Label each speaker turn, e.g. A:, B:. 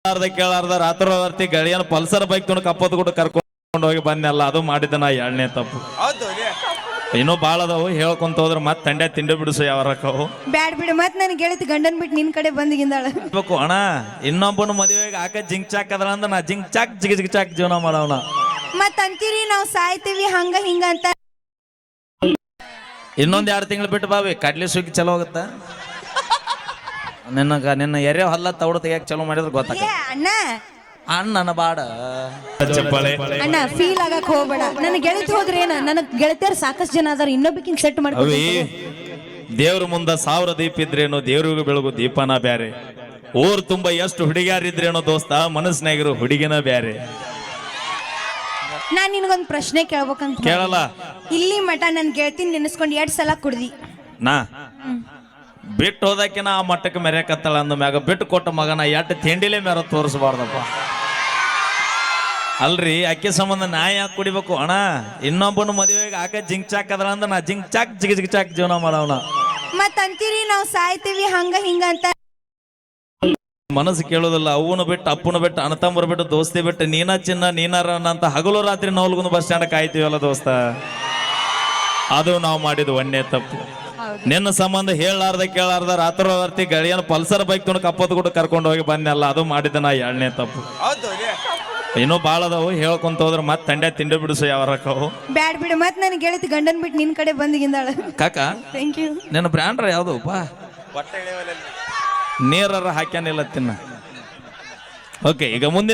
A: ಕೇಳಾರ್ದ ರಾತ್ರಿ ಗಳಿಯನ್ Pulsar bike ತೊಗೊಂಡು ಕಪ್ಪತ್ತು ಕೂಡ ಕರ್ಕೊಂಡು ಹೋಗಿ ಬಂದೆಲ್ಲ ಅದು ಮಾಡಿದ ನಾ ಎರಡನೇ ತಪ್ಪು. ಇನ್ನೂ ಬಾಳ ಅದಾವು ಹೇಳ್ಕೊಂತ ಹೋದ್ರ ಮತ್ತೆ ತಂಡೆ ತಿಂಡಿ ಬಿಡಿಸು ಯಾವರಕ್ಕವು
B: ಬ್ಯಾಡ್ ಬಿಡು ಮತ್ ನನ್ ಗೆಳತಿ ಗಂಡನ್ ಬಿಟ್ಟು ನಿನ್ ಕಡೆ ಬಂದಿಗಿಂದಾಳ
A: ಬೇಕು ಅಣ್ಣ. ಇನ್ನೊಬ್ಬನ ಮದುವೆಗೆ ಆಕ ಜಿಂಕ್ ಚಾಕ್ ಅದಲ್ಲ ಅಂದ್ರ ನಾ ಜಿಂಕ್ ಚಾಕ್ ಜಿಗ್ ಚಾಕ್ ಜೀವನ ಮಾಡವನ.
B: ಮತ್ ಅಂತೀರಿ ನಾವ್ ಸಾಯ್ತೀವಿ ಹಂಗ ಹಿಂಗ ಅಂತ.
A: ಇನ್ನೊಂದ್ 2 ತಿಂಗಳು ಬಿಟ್ಟು ಬಾವಿ ಕಡ್ಲಿ ಸುಗ್ಗಿ ಚಲೋ ಹೋಗುತ್ತ. ನಿನ್ನ ಎರೆ ಹೊಲ್ಲ ತೌಡು ತೆಗಿಯಕ್ ಚಲೋ ಮಾಡಿದ್ರೆ ಗೊತ್ತಾಗ
B: ಅಣ್ಣ
A: ಅಣ್ಣನ ಬಾಡ
B: ಅಣ್ಣ ಫೀಲ್ ಆಗಕ್ ಹೋಗ್ಬೇಡ. ನನ್ನ ಗೆಳತಿ ಹೋದ್ರೆ ಏನ ನನ್ನ ಗೆಳತಿಯರ್ ಸಾಕಷ್ಟು ಜನ ಅದಾರ ಇನ್ನೊಬ್ಬಕಿನ್ ಸೆಟ್ ಮಾಡ್ಕೊ.
A: ದೇವ್ರ ಮುಂದ 1000 ದೀಪ ಇದ್ರೇನು ದೇವ್ರಿಗೂ ಬೆಳಗು ದೀಪನ ಬ್ಯಾರೆ. ಊರ್ ತುಂಬಾ ಎಷ್ಟು ಹುಡುಗಿಯಾರಿದ್ರೇನೋ ದೋಸ್ತ ಮನಸ್ಸಿನಾಗಿರೋ ಹುಡುಗಿನ ಬ್ಯಾರೆ.
B: ನಾನ್ ನಿನಗೊಂದ್ ಪ್ರಶ್ನೆ ಕೇಳ್ಬೇಕಂತ
A: ಕೇಳಲ್ಲ.
B: ಇಲ್ಲಿ ಮಠ ನನ್ ಗೆಳತಿನ ನೆನೆಸ್ಕೊಂಡು 2 ಸಲ ಕುಡ್ದಿ
A: ನಾ ಬಿಟ್ಟು ಹೋದಕ್ಕಿನ ಆ ಮಟ್ಟಕ್ಕೆ ಮೆರೆಕತ್ತಳ ಅಂದ ಮ್ಯಾಗ ಬಿಟ್ಟು ಕೊಟ್ಟ ಮಗನ ಎಟ್ಟು ತಿಂಡಿಲೇ ಮೇರ ತೋರಿಸಬಾರ್ದಪ್ಪ. ಅಲ್ರಿ ಅಕ್ಕಿ ಸಂಬಂಧ ನಾ ಯಾಕೆ ಕುಡಿಬೇಕು ಅಣ್ಣ. ಇನ್ನೊಬ್ಬನ ಮದುವೆಗೆ ಆಕ ಜಿಂಕ್ ಚಾಕ್ ಅದಲ್ಲ ಅಂದ್ರ ನಾ ಜಿಂಕ್ ಚಾಕ್ ಜಿಗ್ ಚಾಕ್ ಜೀವನ ಮಾಡವನ.
B: ಮತ್ ಅಂತೀರಿ ನಾವ್ ಸಾಯ್ತೀವಿ ಹಂಗ ಹಿಂಗ ಅಂತ.
A: ಮನಸ್ಸು ಕೇಳೋದಿಲ್ಲ. ಅವ್ವನು ಬಿಟ್ಟು ಅಪ್ಪನ ಬಿಟ್ಟು ಅಣ್ಣತಮ್ಮರು ಬಿಟ್ಟು ದೋಸ್ತಿ ಬಿಟ್ಟು ನೀನಾ ಚಿನ್ನ ನೀನಾರ ಅಂತ ಹಗಲು ರಾತ್ರಿ ನವಲ್ಗುಂದ ಬಸ್ ಸ್ಟ್ಯಾಂಡ್ ಕಾಯ್ತೀವಲ್ಲ ದೋಸ್ತ, ಅದು ನಾವು ಮಾಡಿದ ಒಂದೇ ತಪ್ಪು. ನಿನ್ನ ಸಂಬಂಧ ಹೇಳಾರ್ದ ಕೇಳಾರ್ದ ರಾತ್ರಿ ಗಳಿಯನ್ ಪಲ್ಸರ್ ಬೈಕ್ ತೊಗೊಂಡು ಕಪ್ಪತ್ತು ಕೂಡ ಕರ್ಕೊಂಡು ಹೋಗಿ ಬಂದೆಲ್ಲ ಅದು ಮಾಡಿದ ನಾ ಎರಡನೇ ತಪ್ಪು. ಇನ್ನೂ ಬಾಳ ಅದಾವು ಹೇಳ್ಕೊಂತ ಹೋದ್ರ ಮತ್ತೆ ತಂಡೆ ತಿಂಡಿ ಬಿಡಿಸು ಯಾವರಕ್ಕವು
B: ಬ್ಯಾಡ್ ಬಿಡು ಮತ್ ನನ್ ಗೆಳತಿ ಗಂಡನ್ ಬಿಟ್ಟು ನಿನ್ ಕಡೆ ಬಂದಿಗಿಂದಾಳ.
A: ಕಾಕ
B: ಥ್ಯಾಂಕ್ ಯು.
A: ನಿನ್ನ ಬ್ರ್ಯಾಂಡ್ರ ಯಾವ್ದಪ್ಪ ನೀರರ ಹಾಕ್ಯಾನಿಲ್ಲ ತಿನ್ನ. ಓಕೆ, ಈಗ ಮುಂದಿನ